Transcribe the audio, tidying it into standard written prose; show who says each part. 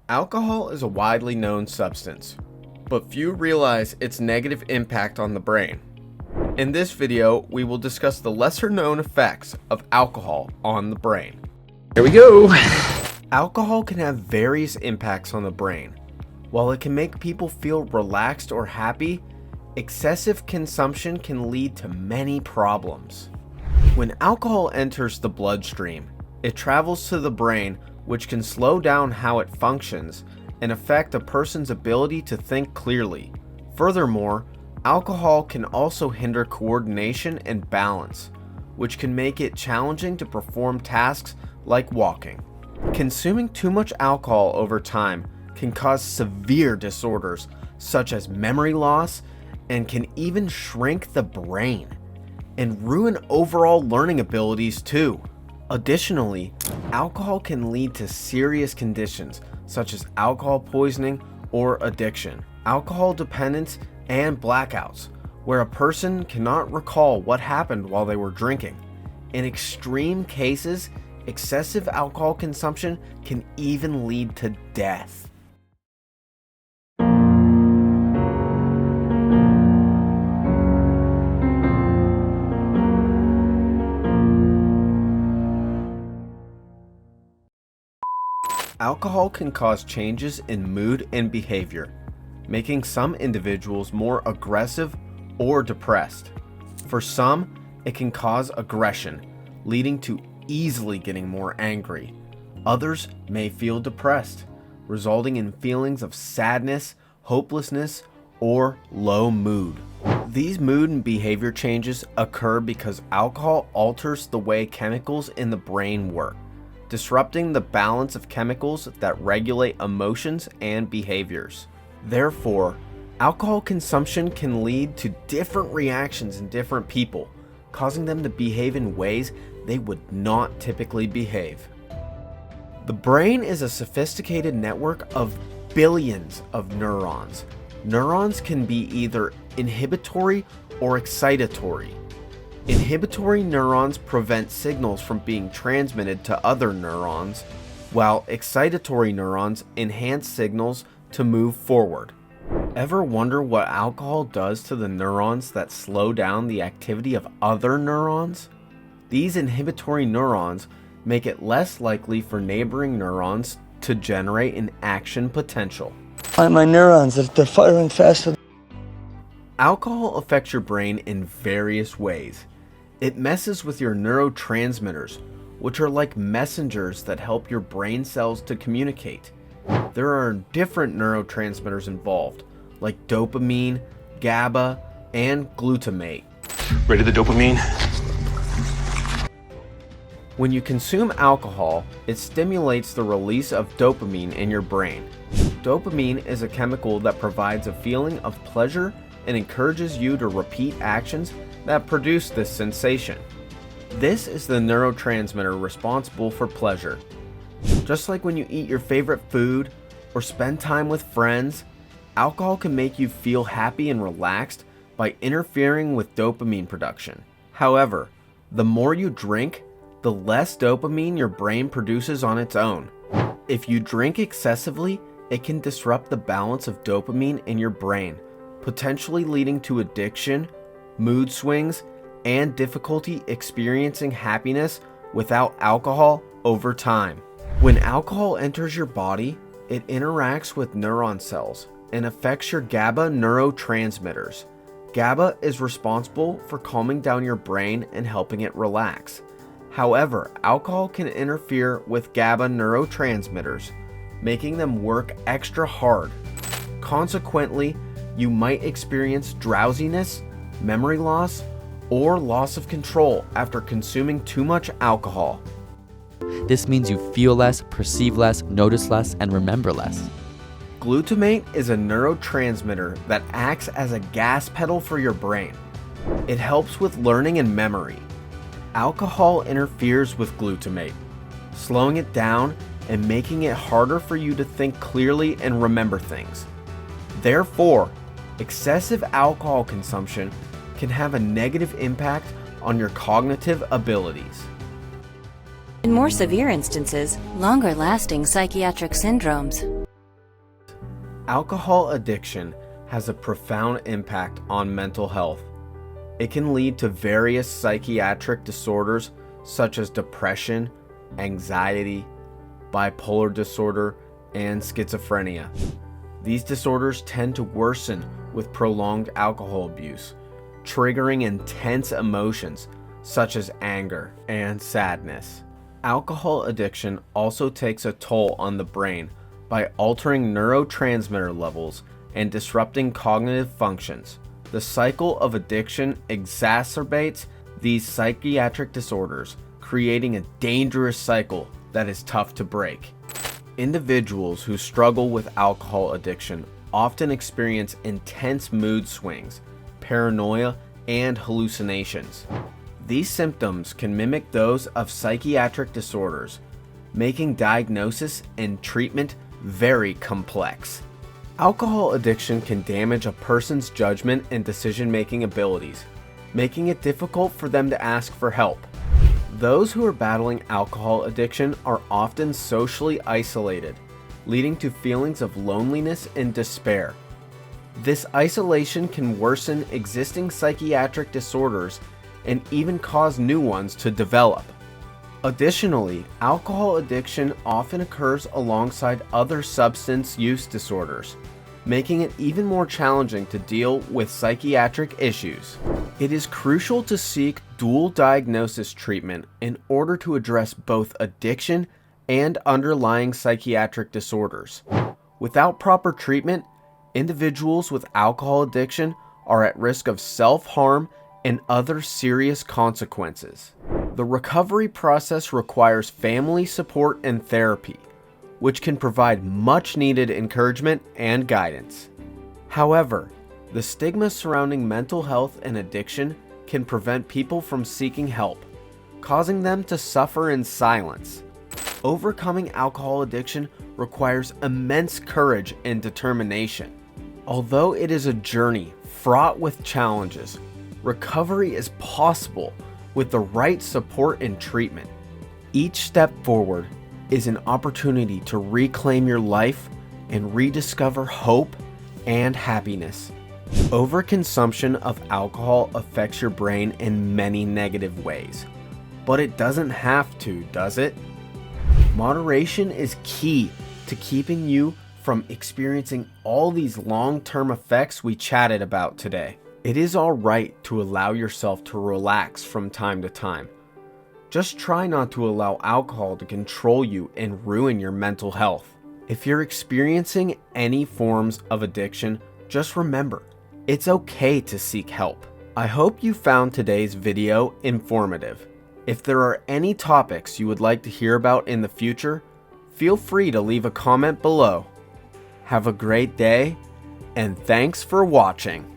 Speaker 1: Alcohol is a widely known substance, but few realize its negative impact on the brain. In this video, we will discuss the lesser known effects of alcohol on the brain.
Speaker 2: Here we go.
Speaker 1: Alcohol can have various impacts on the brain. While it can make people feel relaxed or happy, excessive consumption can lead to many problems. When alcohol enters the bloodstream, it travels to the brain, which can slow down how it functions and affect a person's ability to think clearly. Furthermore, alcohol can also hinder coordination and balance, which can make it challenging to perform tasks like walking. Consuming too much alcohol over time can cause severe disorders such as memory loss and can even shrink the brain and ruin overall learning abilities too. Additionally, alcohol can lead to serious conditions such as alcohol poisoning or addiction, alcohol dependence, and blackouts, where a person cannot recall what happened while they were drinking. In extreme cases, excessive alcohol consumption can even lead to death. Alcohol can cause changes in mood and behavior, making some individuals more aggressive or depressed. For some, it can cause aggression, leading to easily getting more angry. Others may feel depressed, resulting in feelings of sadness, hopelessness, or low mood. These mood and behavior changes occur because alcohol alters the way chemicals in the brain work, disrupting the balance of chemicals that regulate emotions and behaviors. Therefore, alcohol consumption can lead to different reactions in different people, causing them to behave in ways they would not typically behave. The brain is a sophisticated network of billions of neurons. Neurons can be either inhibitory or excitatory. Inhibitory neurons prevent signals from being transmitted to other neurons, while excitatory neurons enhance signals to move forward. Ever wonder what alcohol does to the neurons that slow down the activity of other neurons? These inhibitory neurons make it less likely for neighboring neurons to generate an action potential.
Speaker 2: My neurons, they're firing faster.
Speaker 1: Alcohol affects your brain in various ways. It messes with your neurotransmitters, which are like messengers that help your brain cells to communicate. There are different neurotransmitters involved, like dopamine, GABA, and glutamate.
Speaker 3: Ready the dopamine?
Speaker 1: When you consume alcohol, it stimulates the release of dopamine in your brain. Dopamine is a chemical that provides a feeling of pleasure and encourages you to repeat actions that produce this sensation. This is the neurotransmitter responsible for pleasure. Just like when you eat your favorite food or spend time with friends, alcohol can make you feel happy and relaxed by interfering with dopamine production. However, the more you drink, the less dopamine your brain produces on its own. If you drink excessively, it can disrupt the balance of dopamine in your brain, potentially leading to addiction, mood swings, and difficulty experiencing happiness without alcohol over time. When alcohol enters your body, it interacts with neuron cells and affects your GABA neurotransmitters. GABA is responsible for calming down your brain and helping it relax. However, alcohol can interfere with GABA neurotransmitters, making them work extra hard. Consequently, you might experience drowsiness, memory loss, or loss of control after consuming too much alcohol.
Speaker 4: This means you feel less, perceive less, notice less, and remember less.
Speaker 1: Glutamate is a neurotransmitter that acts as a gas pedal for your brain. It helps with learning and memory. Alcohol interferes with glutamate, slowing it down and making it harder for you to think clearly and remember things. Therefore, excessive alcohol consumption can have a negative impact on your cognitive abilities.
Speaker 5: In more severe instances, longer-lasting psychiatric syndromes.
Speaker 1: Alcohol addiction has a profound impact on mental health. It can lead to various psychiatric disorders such as depression, anxiety, bipolar disorder, and schizophrenia. These disorders tend to worsen with prolonged alcohol abuse, triggering intense emotions such as anger and sadness. Alcohol addiction also takes a toll on the brain by altering neurotransmitter levels and disrupting cognitive functions. The cycle of addiction exacerbates these psychiatric disorders, creating a dangerous cycle that is tough to break. Individuals who struggle with alcohol addiction often experience intense mood swings, paranoia, and hallucinations. These symptoms can mimic those of psychiatric disorders, making diagnosis and treatment very complex. Alcohol addiction can damage a person's judgment and decision-making abilities, making it difficult for them to ask for help. Those who are battling alcohol addiction are often socially isolated, leading to feelings of loneliness and despair. This isolation can worsen existing psychiatric disorders and even cause new ones to develop. Additionally, alcohol addiction often occurs alongside other substance use disorders, making it even more challenging to deal with psychiatric issues. It is crucial to seek dual diagnosis treatment in order to address both addiction and underlying psychiatric disorders. Without proper treatment, individuals with alcohol addiction are at risk of self-harm and other serious consequences. The recovery process requires family support and therapy, which can provide much needed encouragement and guidance. However, the stigma surrounding mental health and addiction can prevent people from seeking help, causing them to suffer in silence. Overcoming alcohol addiction requires immense courage and determination. Although it is a journey fraught with challenges, recovery is possible with the right support and treatment. Each step forward is an opportunity to reclaim your life and rediscover hope and happiness. Overconsumption of alcohol affects your brain in many negative ways, but it doesn't have to, does it? Moderation is key to keeping you from experiencing all these long-term effects we chatted about today. It is alright to allow yourself to relax from time to time. Just try not to allow alcohol to control you and ruin your mental health. If you're experiencing any forms of addiction, just remember, it's okay to seek help. I hope you found today's video informative. If there are any topics you would like to hear about in the future, feel free to leave a comment below. Have a great day, and thanks for watching.